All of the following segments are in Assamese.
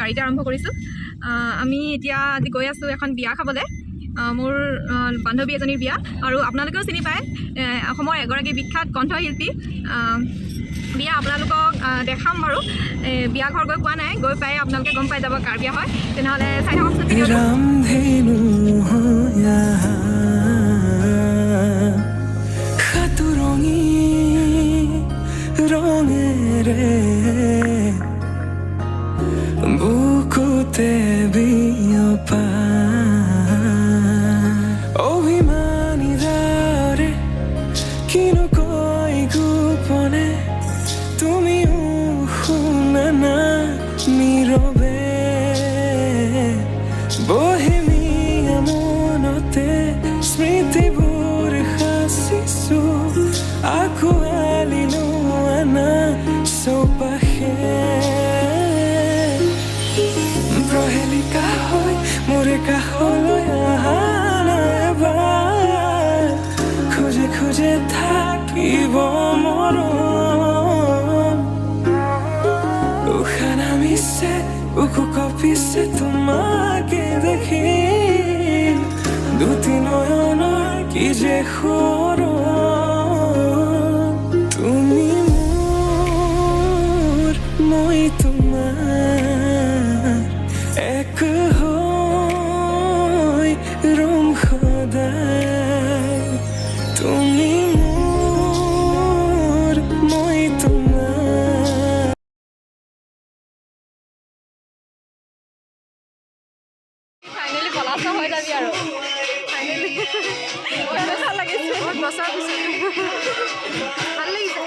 গাড়ীতে আৰম্ভ কৰিছোঁ। আমি এতিয়া আজি গৈ আছোঁ এখন বিয়া খাবলৈ, মোৰ বান্ধৱী এজনীৰ বিয়া। আৰু আপোনালোকেও চিনি পায়, অসমৰ এগৰাকী বিখ্যাত কণ্ঠশিল্পী। বিয়া আপোনালোকক দেখাম বাৰু, বিয়া ঘৰ গৈ পোৱা নাই, গৈ পাই আপোনালোকে গম পাই যাব কাৰ বিয়া হয়। তেনেহ'লে চাই থাককচোন ভিডিঅ'টো। বুকুতে বিয়পা অভিমানী দৰে কিনো কৈ গোপনে তুমিও শুনা না নীৰৱে বহেমিয়া মনতে স্মৃতিবোৰ সাঁচিছো আঁকোৱালি লোৱা না চৌপাশে প্ৰহেলিকা হৈ মোৰে কাষলৈ অহা নাইবাৰ খোজে খোজে থাকিব মৰম উশাহ নামিছে বুকু কঁপিছে তোমাকে দেখি দুটি নয়নৰ কি যে সৰম তুমি মোৰ মই তোমাৰ এক হৈ ৰম সদায় তুমি মোৰ মই তোমাৰ ফাইনেলি পলাশ হৈ যাবি আৰু ফাইনেলি ভাল লাগিছে, বহুত বছৰ পিছত ভাল লাগিছে।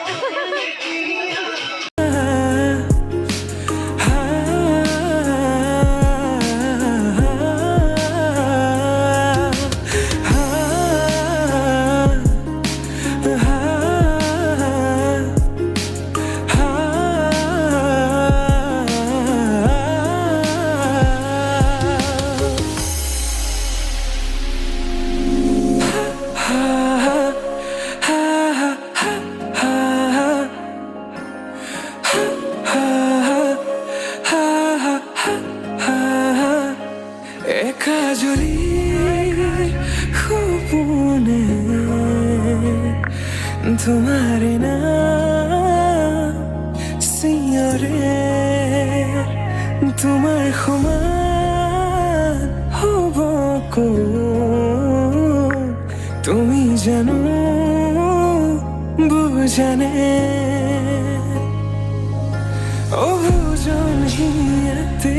একাজলি সপোনে তোমাৰে নাম চিঞৰে তোমাৰ সমান হ'ব কোন তুমি জানো বুজানে অবুজন হিয়াতে